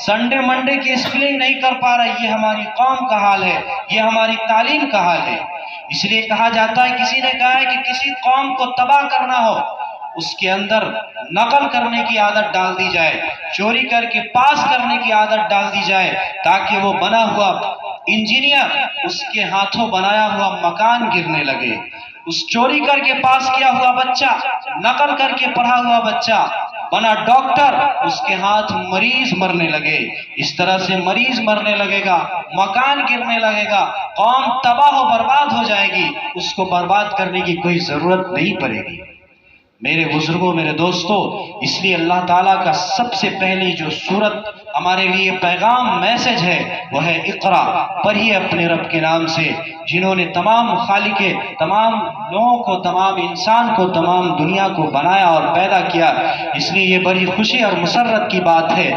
Sunday Monday کی spelling نہیں کر پا رہا. یہ ہماری قوم کا حال ہے, یہ ہماری تعلیم کا حال ہے. اس لیے کہا جاتا ہے, کسی نے کہا ہے کہ کسی قوم کو تباہ کرنا ہو, اس کے اندر نقل کرنے کی عادت ڈال دی جائے, چوری کر کے پاس کرنے کی عادت ڈال دی جائے, تاکہ وہ بنا ہوا انجینئر اس کے ہاتھوں بنایا ہوا مکان گرنے لگے. اس چوری کر کے پاس کیا ہوا بچہ, نقل کر کے پڑھا ہوا بچہ بنا ڈاکٹر, اس کے ہاتھ مریض مرنے لگے. اس طرح سے مریض مرنے لگے گا, مکان گرنے لگے گا, قوم تباہ و برباد ہو جائے گی. اس کو برباد کرنے کی کوئی ضرورت نہیں پڑے گی. میرے بزرگوں, میرے دوستوں, اس لیے اللہ تعالیٰ کا سب سے پہلی جو سورت ہمارے لیے پیغام میسج ہے وہ ہے اقرا, پڑھیے اپنے رب کے نام سے, جنہوں نے تمام خالق, تمام لوگوں کو, تمام انسان کو, تمام دنیا کو بنایا اور پیدا کیا. اس لیے یہ بڑی خوشی اور مسرت کی بات ہے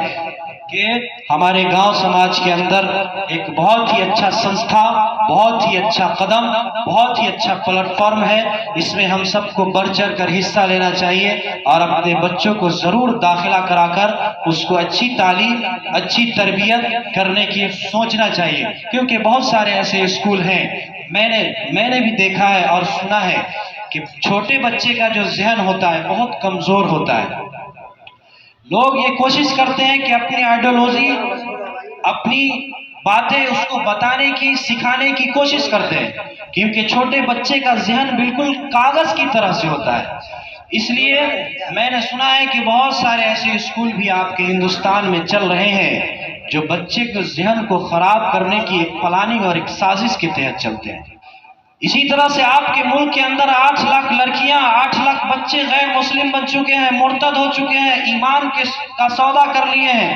کہ ہمارے گاؤں سماج کے اندر ایک بہت ہی اچھا سنستھا, بہت ہی اچھا قدم, بہت ہی اچھا پلیٹ فارم ہے. اس میں ہم سب کو بڑھ چڑھ کر حصہ لینا چاہیے اور اپنے بچوں کو ضرور داخلہ کرا کر اس کو اچھی تعلیم, اچھی تربیت کرنے کی سوچنا چاہیے. کیونکہ بہت سارے ایسے اسکول ہیں, میں نے بھی دیکھا ہے اور سنا ہے کہ چھوٹے بچے کا جو ذہن ہوتا ہے بہت کمزور ہوتا ہے. لوگ یہ کوشش کرتے ہیں کہ اپنی آئیڈیالوجی, اپنی باتیں اس کو بتانے کی, سکھانے کی کوشش کرتے ہیں, کیونکہ چھوٹے بچے کا ذہن بالکل کاغذ کی طرح سے ہوتا ہے. اس لیے میں نے سنا ہے کہ بہت سارے ایسے اسکول بھی آپ کے ہندوستان میں چل رہے ہیں جو بچے کے ذہن کو خراب کرنے کی ایک پلاننگ اور ایک سازش کے تحت چلتے ہیں. اسی طرح سے آپ کے ملک کے اندر 8 لاکھ لڑکیاں, 8 لاکھ بچے غیر مسلم بن چکے ہیں, مرتد ہو چکے ہیں, ایمان کا سودا کر لیے ہیں,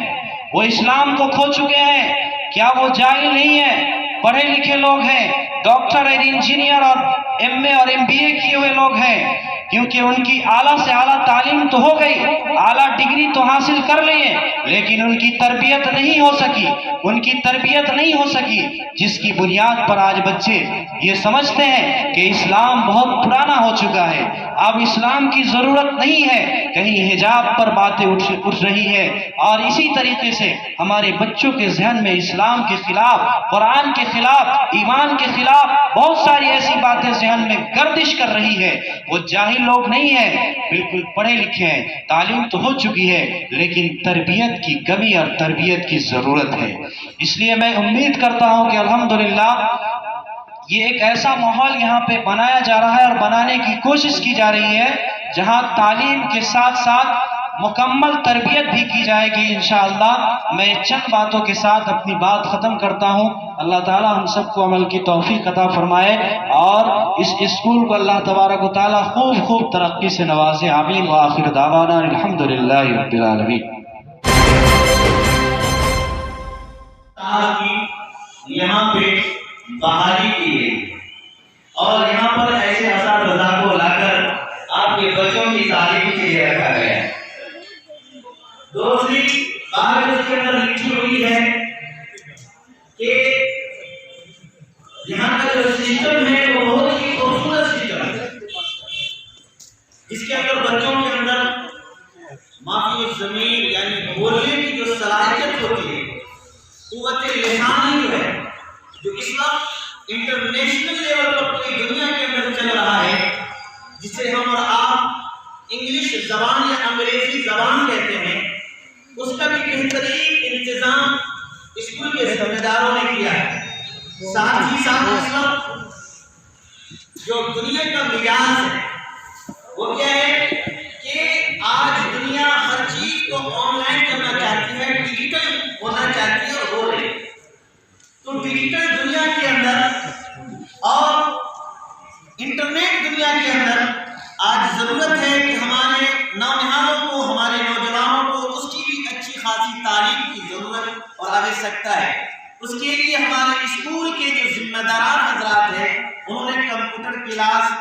وہ اسلام کو کھو چکے ہیں. کیا وہ جاہل نہیں ہیں؟ پڑھے لکھے لوگ ہیں, ڈاکٹر اور انجینئر اور MA اور MBA کیے ہوئے لوگ ہیں, کیونکہ ان کی اعلیٰ سے اعلیٰ تعلیم تو ہو گئی, اعلیٰ ڈگری تو حاصل کر لیے, لیکن ان کی تربیت نہیں ہو سکی, ان کی تربیت نہیں ہو سکی جس کی بنیاد پر آج بچے یہ سمجھتے ہیں کہ اسلام بہت پرانا ہو چکا ہے, اب اسلام کی ضرورت نہیں ہے. کہیں حجاب پر باتیں اٹھ رہی ہے, اور اسی طریقے سے ہمارے بچوں کے ذہن میں اسلام کے خلاف, قرآن کے خلاف, ایمان کے خلاف بہت ساری ایسی باتیں ذہن میں گردش کر رہی ہے. وہ جاہل لوگ نہیں ہیں, بالکل پڑھے لکھے ہیں, تعلیم تو ہو چکی ہے, لیکن تربیت کی کمی اور تربیت کی ضرورت ہے. اس لیے میں امید کرتا ہوں کہ الحمدللہ یہ ایک ایسا ماحول یہاں پہ بنایا جا رہا ہے اور بنانے کی کوشش کی جا رہی ہے جہاں تعلیم کے ساتھ ساتھ مکمل تربیت بھی کی جائے گی انشاءاللہ. میں چند باتوں کے ساتھ اپنی بات ختم کرتا ہوں. اللہ تعالی ہم سب کو عمل کی توفیق عطا فرمائے اور اس اسکول کو اللہ تبارک و تعالی خوب ترقی سے نوازے. آمین. وآخر دعوانا الحمدللہ رب العالمین. یہاں پہ بحالی کی گئی اور یہاں پر ایسے اساتذہ کو لا کر آپ کے بچوں کی تعلیم کے لیے رکھا گیا ہے. دوسری بات اس کے اندر لکھی ہوئی ہے کہ یہاں کا جو سسٹم ہے وہ بہت ہی خوبصورت سسٹم ہے, جس کے اندر بچوں کے اندر مافی الضمیر یعنی بولنے کی جو صلاحیت ہوتی ہے, قوت لسانی جو ہے, جو اس وقت انٹرنیشنل لیول پر پوری دنیا کے اندر چل رہا ہے, جسے ہم اور آپ انگلش زبان یا انگریزی زبان کہتے ہیں, اس کا بھی بہترین انتظام اسکول کے ذمہ داروں نے کیا ہے. ساتھ ہی ساتھ اس وقت جو دنیا کا مزاج ہے وہ کیا ہے کہ آج دنیا ہر چیز کو آن لائن کرنا چاہتی ہے, ڈیجیٹل ہونا چاہتی ہے اور ہو رہی ہے. تو ڈیجیٹل دنیا کے اندر اور انٹرنیٹ دنیا کے اندر آج ضرورت ہے کہ ہمارے نونہالوں کو, ہمارے نوجوانوں کو اس کی بھی اچھی خاصی تعلیم کی ضرورت اور آوشکتا ہے. اس کے لیے ہمارے اسکول کے جو ذمہ داران حضرات ہیں انہوں نے کمپیوٹر کلاس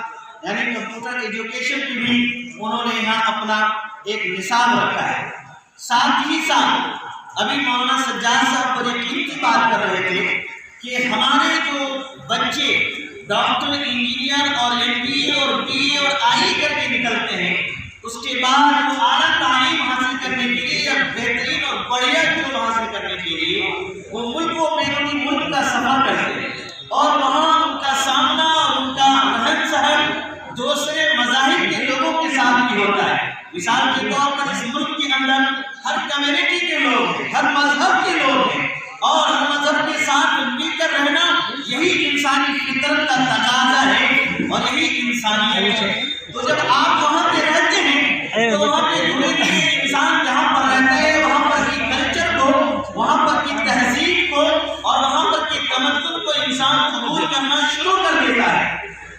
یعنی کمپیوٹر ایجوکیشن کی بھی انہوں نے یہاں اپنا ایک نصاب رکھا ہے. ساتھ ہی ساتھ ابھی مولانا سجاد صاحب بڑی قیمتی بات کر رہے تھے کہ ہمارے جو بچے ڈاکٹر, انجینئر اور MBA اور BA اور IE کر کے نکلتے ہیں, اس کے بعد وہ اعلیٰ تعلیم حاصل کرنے کے لیے یا بہترین اور بڑھیا علم حاصل کرنے وہ بیرونی ملک کا سفر کرتے ہیں اور وہاں ان کا سامنا اور ان کا رہن سہن دوسرے مذاہب کے لوگوں کے ساتھ بھی ہوتا ہے. مثال کے طور پر اس ملک کے اندر ہر کمیونٹی کے لوگ ہیں, ہر مذہب کے لوگ ہیں, اور ہر مذہب کے ساتھ مل کر رہنا یہی انسانی فطرت کا تقاضا ہے اور یہی انسانیت ہے. تو جب آپ وہاں پہ رہتے ہیں تو وہاں پہ انسان جہاں پر رہتا ہے وہاں پر کی کلچر کو, وہاں پر کی تہذیب کو اور وہاں پر کی تمدن کو انسان قبول کرنا شروع کر دیتا ہے.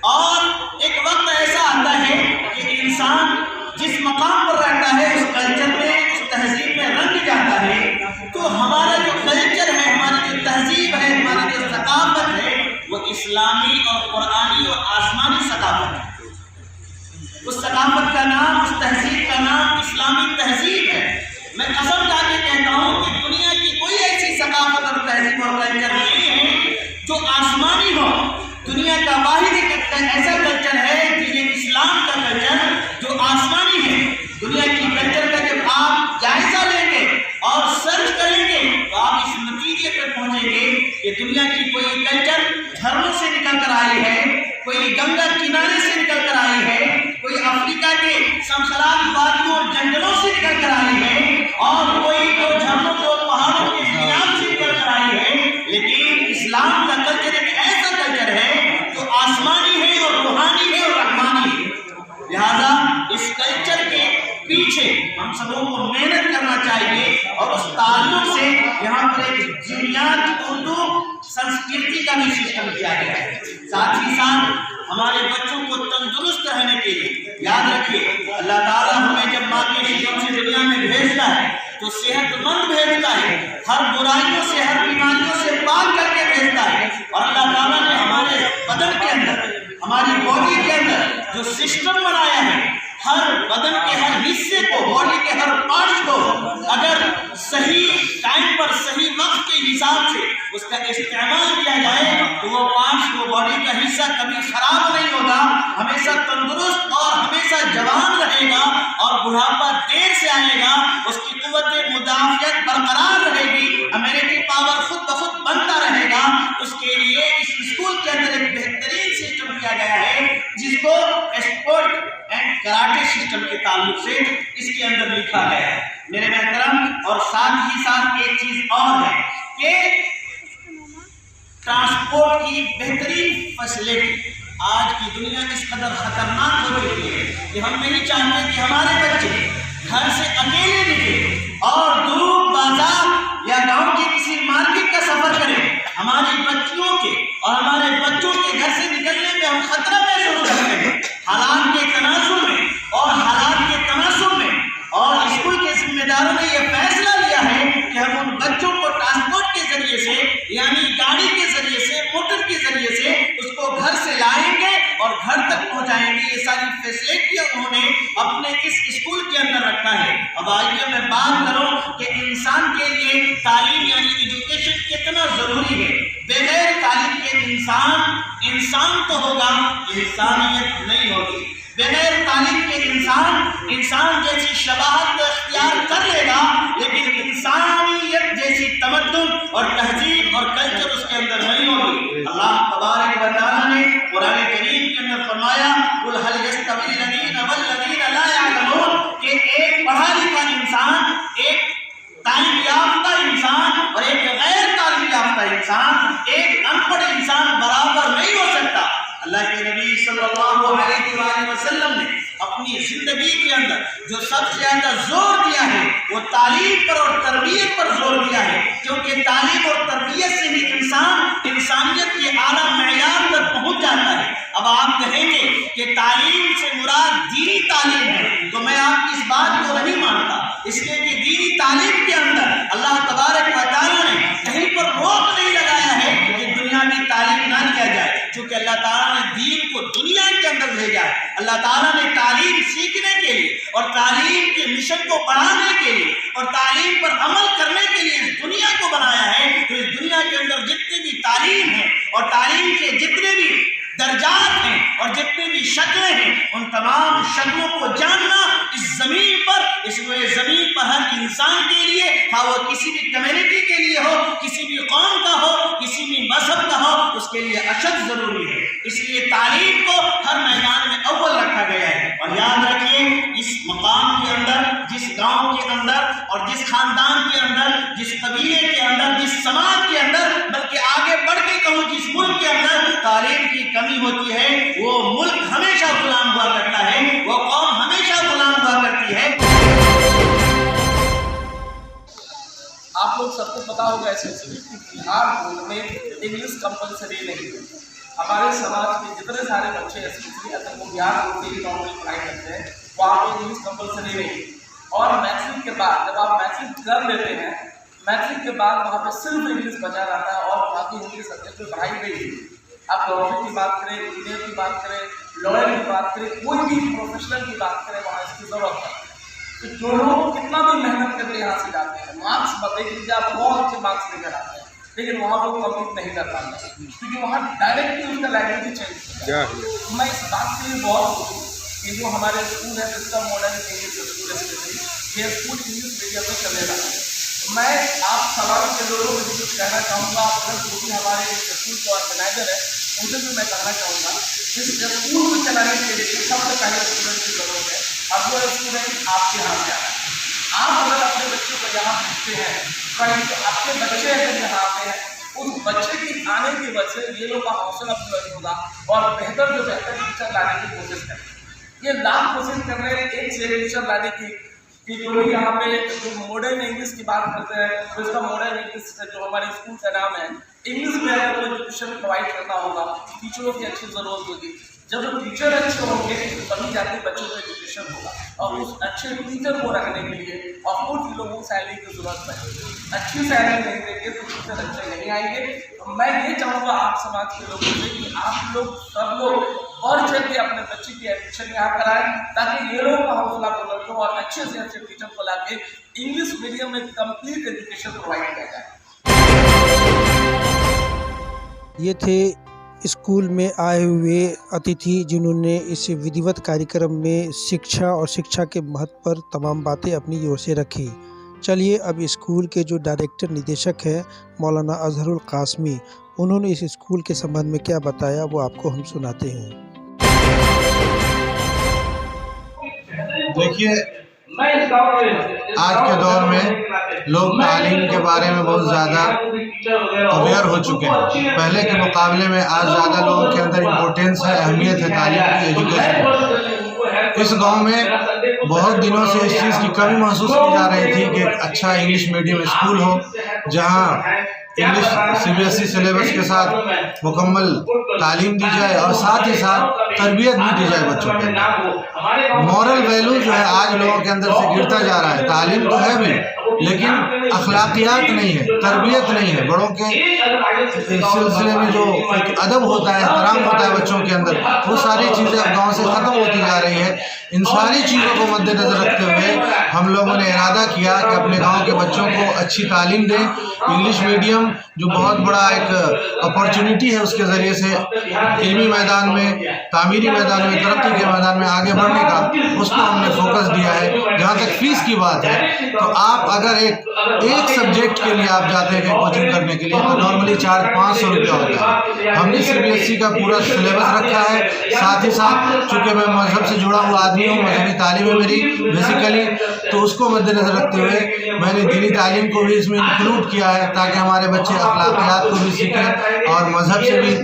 اور ایک وقت ایسا آتا ہے کہ انسان جس مقام پر رہتا ہے اس کلچر میں, اس تہذیب میں رنگ جاتا ہے. تو ہمارا جو کلچر ہے, ہماری جو تہذیب ہے, ہماری جو ثقافت ہے وہ اسلامی اور قرآنی اور آسمانی ثقافت ہے. اس ثقافت کا نام, اس تہذیب کا نام اسلامی تہذیب ہے. میں قسم کھا کے کہتا ہوں کہ دنیا کی کوئی ایسی ثقافت اور تہذیب اور کلچر نہیں ہے جو آسمانی ہو. دنیا کا واحد ایک ایسا کلچر ہے جنہیں اسلام کا کلچر جو آسمانی ہے. دنیا کی کلچر کا جب آپ جائزہ لیں گے اور سرچ کریں گے تو آپ اس نتیجے پر پہنچیں گے کہ دنیا کی کوئی کلچر جھرنوں سے نکل کر آئی ہے, کوئی گنگا کنارے سے نکل کر آئی ہے, کوئی افریقہ کے سنسراج وادیوں اور جنگلوں سے نکل کر آئی ہے, اور کوئی تو جھرنوں کو پہاڑوں کے خلاف سے نکل کر آئی ہے. لیکن اسلام کا کلچر ایک ایسا کلچر ہے جو آسمانی ہے اور روحانی ہے اور رحمانی ہے. لہذا اس کلچر کے پیچھے ہم سبوں کو محنت کرنا چاہیے اور اس تعلق سے یہاں پر ایک جینیات اردو سنسکرتی کا بھی سسٹم کیا گیا ہے. ساتھ ہی ساتھ ہمارے بچوں کو تندرست رہنے کے لیے یاد رکھیے اللہ تعالیٰ ہمیں جب ماں کے شکم سے دنیا میں بھیجتا ہے تو صحت مند بھیجتا ہے, ہر برائیوں سے, ہر بیماریوں سے پاک کر کے بھیجتا ہے. اور اللہ تعالیٰ نے ہمارے بدن کے اندر, ہماری باڈی کے اندر جو سسٹم بنایا ہے, ہر بدن کے ہر حصے کو, باڈی کے ہر پارٹس کو اگر صحیح ٹائم پر صحیح وقت کے حساب سے اس کا استعمال کیا جائے تو وہ پارٹس, وہ باڈی کا حصہ کبھی خراب نہیں ہوگا, ہمیشہ تندرست اور ہمیشہ جوان رہے گا, اور بڑھاپا دیر سے آئے گا, اس کی قوت مدافعت برقرار رہے گی, امیونٹی پاور خود بخود بنتا رہے گا. اس کے لیے اس اسکول کے اندر ایک بہترین سسٹم کیا گیا ہے جس کو اسپورٹ اینڈ کراٹے سسٹم کے تعلق سے اس کے اندر لکھا گیا ہے میرے محترم. اور ساتھ ہی ساتھ ایک چیز اور ہے کہ ٹرانسپورٹ کی بہترین فیسلٹی. آج کی دنیا اس قدر خطرناک ہو چکی ہے کہ ہم نہیں چاہتے کہ ہمارے بچے گھر سے اکیلے نکلیں اور دور بازار یا گاؤں کے کسی مارکیٹ کا سفر کریں. ہماری بچیوں کے اور ہمارے بچوں کے گھر سے نکلنے میں ہم خطرہ محسوس کرتے ہیں. حالات کے تناسب میں اور حالات کے تناسب میں اور اسکول کے ذمہ داروں نے یہ فیصلہ لیا ہے کہ ہم ان بچوں کو ٹرانسپورٹ کے ذریعے سے, یعنی گاڑی کے ذریعے سے, موٹر کے ذریعے سے اس کو گھر سے لائیں گے اور گھر تک پہنچائیں گے. یہ ساری فیسلٹیاں انہوں نے اپنے اس اسکول کے اندر رکھا ہے. اب آئیے میں بات کروں کہ انسان کے لیے تعلیم یعنی ایجوکیشن کتنا ضروری ہے. بغیر تعلیم کے انسان تو ہوگا, انسانیت نہیں ہوگی. بغیر تعلیم کے انسان جیسی شباہت اختیار کر لے گا لیکن انسانیت جیسی تمدن اور تہذیب اور کلچر اس کے اندر نہیں ہوگی. اللہ تبارک و تعالیٰ نے قرآن کریم کے اندر فرمایا قل هل يستوي الذين والذين لا يعلمون کہ ایک پڑھا لکھا انسان, ایک تعلیم یافتہ انسان اور ایک غیر تعلیم یافتہ انسان, ایک ان پڑھ انسان برابر نہیں ہو سکتا. اللہ کے نبی صلی اللہ علیہ وآلہ وسلم نے اپنی زندگی کے اندر جو سب سے زیادہ زور دیا ہے وہ تعلیم پر اور تربیت پر زور دیا ہے, کیونکہ تعلیم اور تربیت سے ہی انسان انسانیت کے اعلیٰ معیار تک پہنچ جاتا ہے. اب آپ کہیں گے کہ تعلیم سے مراد دینی تعلیم ہے, تو میں آپ کی اس بات کو نہیں مانتا, اس لیے کہ دینی تعلیم کے اندر اللہ تبارک و تعالیٰ نے کہیں پر روک نہیں لگایا ہے کہ دنیاوی تعلیم نہ لیا جائے, چونکہ اللہ تعالیٰ نے دین کو دنیا کے اندر بھیجا ہے. اللہ تعالیٰ نے تعلیم سیکھنے کے لیے اور تعلیم کے مشن کو بڑھانے کے لیے اور تعلیم پر عمل کرنے کے لیے اس دنیا کو بنایا ہے. تو اس دنیا کے اندر جتنی بھی تعلیم ہے اور تعلیم کے جتنے بھی درجات ہیں اور جتنی بھی شکلیں ہیں, ان تمام شکلوں کو جاننا اس زمین پر اس روئے زمین پر ہر انسان کے لیے، ہاں وہ کسی بھی کمیونٹی کے لیے ہو، کسی بھی قوم کا ہو، کسی بھی مذہب کا ہو، اس کے لیے اشد ضروری ہے۔ اس لیے تعلیم کو ہر میدان میں اول رکھا گیا ہے۔ اور یاد رکھیے، اس مقام کے اندر، جس گاؤں کے اندر اور جس خاندان کے اندر، جس قبیلے کے اندر، جس سماج کے اندر، بلکہ آگے بڑھ کے کہوں جس ملک کے اندر تعلیم کی کمی ہوتی ہے، وہ ملک ہمیشہ غلام ہوا کرتا ہے، وہ قوم ہمیشہ غلام ہوا کرتی ہے۔ آپ لوگ سب کو پتا ہوگا ایسے کہ بہار ملک میں انگلش کمپلسری نہیں ہے۔ ہمارے سماج کے جتنے سارے بچے اسپیشلی اگر وہ بہار بورڈ سے نارمل پڑھائی کرتے ہیں، وہاں پہ انگلش کمپلسری نہیں ہے۔ اور میٹرک کے بعد جب آپ میٹرک کر لیتے ہیں، میٹرک کے بعد وہاں پہ صرف انگلش بچا رہتا ہے اور باقی ہندی سبجیکٹ میں پڑھائی نہیں ہے۔ آپ ڈاکٹر کی بات کریں، انجینئر کی بات کریں، لائر کی بات کریں، کوئی بھی پروفیشنل کی بات کریں، وہاں اس کی ضرورت ہے۔ تو جو لوگ کتنا بھی محنت کر کے یہاں سے جاتے ہیں، مارکس دیکھ لیجیے آپ، بہت اچھے مارکس لے کر آتے ہیں، لیکن وہاں وہ کمپلیٹ نہیں کر پاتے کیونکہ وہاں ڈائریکٹلی اس کا لینگویج چینج ہوتا ہے۔ میں اس بات کے لیے بہت خوش ہوں کہ جو ہمارے اسکول ہے Wisdom Modern English School specially, یہ اسکول انگلش میڈیم میں چلے رہا ہے۔ میں آپ سماج کے لوگوں کو بھی کچھ کہنا چاہوں گا، پلس جو بھی ہمارے اسکول کے آرگنائزر ہے ان سے بھی میں کہنا چاہوں گا، اس اسکول کو چلانے کے لیے سب سے پہلے اسٹوڈنٹ کی ضرورت ہے۔ اب وہ اسٹوڈنٹ آپ کے ہاتھ میں آ رہا ہے۔ آپ اگر اپنے بچوں کو یہاں بھیجتے ہیں، آپ کے بچے اگر یہاں آتے ہیں، اس بچے کی آنے کی وجہ سے یہ لوگ کا حوصلہ بلند ہوگا اور بہتر سے بہتر ٹیچر لانے کی کوشش کریں گے۔ یہ لاکھ کوشش کر رہے ہیں ایک سے ایک ٹیچر لانے کی، کہ جو یہاں پہ جو ماڈرن انگلش کی بات کرتے ہیں، اس کا ماڈرن انگلش جو ہمارے اسکول کا نام ہے، انگلش میں اگر کوئی ایجوکیشن پرووائڈ کرنا ہوگا، ٹیچروں کی اچھی ضرورت ہوگی۔ جب وہ ٹیچر اچھے ہوں گے تبھی جا کے بچوں کا ایجوکیشن ہوگا، اور اس اچھے ٹیچر کو رکھنے کے لیے آپ کو لوگوں کو سیلری کی ضرورت ہے۔ اچھی سیلری نہیں دیں گے تو ٹیچر اچھے نہیں آئیں گے۔ میں یہ چاہوں گا آپ سماج کے لوگوں سے کہ آپ لوگ سب لوگ اور چل کے اپنے بچے کی ایڈمیشن یہاں کرائیں، تاکہ یہ لوگ کا حوصلہ بلند ہو اور اچھے سے اچھے ٹیچر کو لا کے انگلش میڈیم میں کمپلیٹ ایجوکیشن پرووائڈ کیا جائے۔ یہ تھے اسکول میں آئے ہوئے اتیتھی جنہوں نے اس ودھیوت کاریکرم میں شکشا اور شکشا کے مہتو پر تمام باتیں اپنی اور سے رکھی۔ چلیے اب اسکول کے جو ڈائریکٹر ندیشک ہیں مولانا اظہر القاسمی، انہوں نے اس اسکول کے سبندھ میں کیا بتایا وہ آپ کو ہم سناتے ہیں۔ دیکھیے، آج کے دور میں لوگ تعلیم کے بارے میں بہت زیادہ اویئر ہو چکے ہیں۔ پہلے کے مقابلے میں آج زیادہ لوگوں کے اندر امپورٹینس ہے، اہمیت ہے تعلیم کی، ایجوکیشن۔ اس گاؤں میں بہت دنوں سے اس چیز کی کمی محسوس کی جا رہی تھی کہ ایک اچھا انگلش میڈیم اسکول ہو جہاں انگلش CBSE سلیبس کے ساتھ مکمل تعلیم دی جائے اور ساتھ ہی ساتھ تربیت بھی دی جائے بچوں کو۔ مورل ویلیو جو ہے آج لوگوں کے اندر سے گرتا جا رہا ہے۔ تعلیم تو ہے بھی لیکن اخلاقیات نہیں ہے، تربیت نہیں ہے۔ بڑوں کے سلسلے میں جو ایک ادب ہوتا ہے، احترام ہوتا ہے بچوں کے اندر، وہ ساری چیزیں اب گاؤں سے ختم ہوتی جا رہی ہے۔ ان ساری چیزوں کو مد نظر رکھتے ہوئے ہم لوگوں نے ارادہ کیا کہ اپنے گاؤں کے بچوں کو اچھی تعلیم دیں۔ انگلش میڈیم جو بہت بڑا ایک اپارچونٹی ہے، اس کے ذریعے سے علمی میدان میں، تعمیری میدان میں، ترقی کے میدان میں آگے بڑھنے کا اس کو ہم نے فوکس دیا ہے۔ جہاں تک فیس کی بات ہے تو آپ اگر ایک سبجیکٹ کے لیے آپ جاتے ہیں کوچنگ کرنے کے لیے تو نارملی چارج 500 روپیہ ہوتا ہے۔ ہم نے CBSE کا پورا سلیبس رکھا ہے، ساتھ ہی ساتھ چونکہ میں مذہب سے جڑا ہوا آدمی ہوں، مذہبی تعلیم ہے میری بیسیکلی، تو اس کو مد نظر رکھتے ہوئے میں نے دینی تعلیم کو بھی اس میں انکلوڈ کیا ہے تاکہ ہمارے بچے اخلاقیات کو بھی سیکھیں اور مذہب سے بھی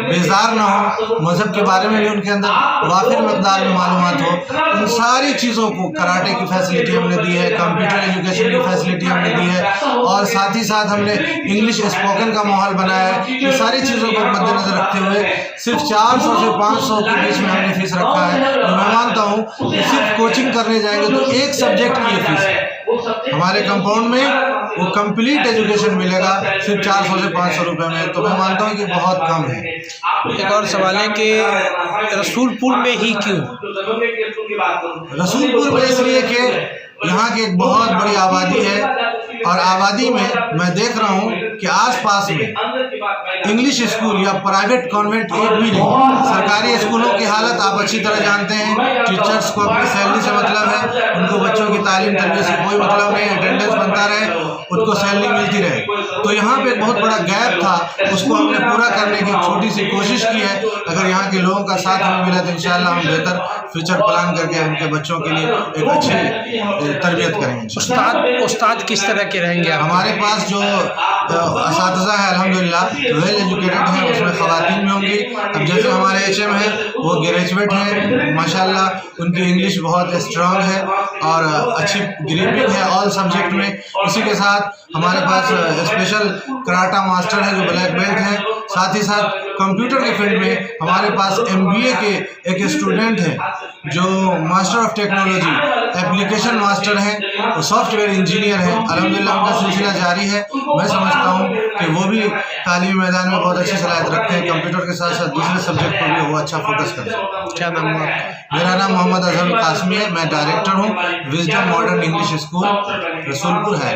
بیزار نہ ہو، مذہب کے بارے میں بھی ان کے اندر وافر مقدار میں معلومات ہو۔ ان ساری چیزوں کو کراٹے کی فیسلٹی ہم نے دی ہے، کمپیوٹر ایجوکیشن کی فیسلٹی ہم نے دی ہے، اور ساتھ ہی ساتھ ہم نے انگلش اسپوکن کا ماحول بنایا ہے۔ یہ ساری چیزوں کو مد نظر رکھتے ہوئے صرف 400 سے 500 کے بیچ میں ہم نے فیس رکھا ہے۔ میں مانتا ہوں کہ صرف کوچنگ کرنے جائیں گے تو ایک سبجیکٹ کی یہ فیس ہے، ہمارے کمپاؤنڈ میں وہ کمپلیٹ ایجوکیشن ملے گا صرف 400 سے 500 روپے میں، تو میں مانتا ہوں کہ بہت کم ہے۔ ایک اور سوال ہے کہ رسول پور میں ہی کیوں؟ رسول پور میں اس لیے کہ یہاں کی ایک بہت بڑی آبادی ہے، اور آبادی میں دیکھ رہا ہوں کہ آس پاس میں انگلش اسکول یا پرائیویٹ کانوینٹ ایک بھی نہیں. سرکاری اسکولوں کی حالت آپ اچھی طرح جانتے ہیں. ٹیچرس کو اپنی سیلری سے مطلب ہے, ان کو بچوں کی تعلیم تربیت سے کوئی مطلب نہیں. اٹینڈنس بنتا رہے, ان کو سیلری ملتی رہے. تو یہاں پہ ایک بہت بڑا گیپ تھا, اس کو ہم نے پورا کرنے کی چھوٹی سی کوشش کی ہے. اگر یہاں کے لوگوں کا ساتھ ہمیں ملا تو انشاءاللہ ہم بہتر فیوچر پلان کر کے ان کے بچوں کے لیے ایک اچھی تربیت کریں گے. استاد کس طرح کے رہیں گے؟ ہمارے پاس جو اساتذہ ہیں الحمدللہ ویل ایجوکیٹڈ ہیں, اس میں خواتین بھی ہوں گی. اب جیسے ہمارے ایچ ایم ہیں وہ گریجویٹ ہیں ماشاءاللہ, ان کی انگلش بہت اسٹرانگ ہے اور اچھی گریپنگ ہے آل سبجیکٹ میں. اسی کے ساتھ ہمارے پاس اسپیشل کراٹا ماسٹر ہے جو بلیک بیلٹ ہیں. ساتھ ہی ساتھ کمپیوٹر کے فیلڈ میں ہمارے پاس MBA کے ایک اسٹوڈنٹ ہیں جو master of technology application master ہیں, سافٹ ویئر انجینئر ہیں. الحمدللہ ان کا سلسلہ جاری ہے. میں سمجھتا ہوں کہ وہ بھی تعلیمی میدان میں بہت اچھی صلاحیت رکھتے ہیں. کمپیوٹر کے ساتھ ساتھ دوسرے سبجیکٹ پر بھی وہ اچھا فوکس کرتے ہیں. کیا نام ہے آپ کا؟ میرا نام محمد اظہر قاسمی ہے. میں ڈائریکٹر ہوں وزڈم ماڈرن انگلش اسکول رسول پور ہے.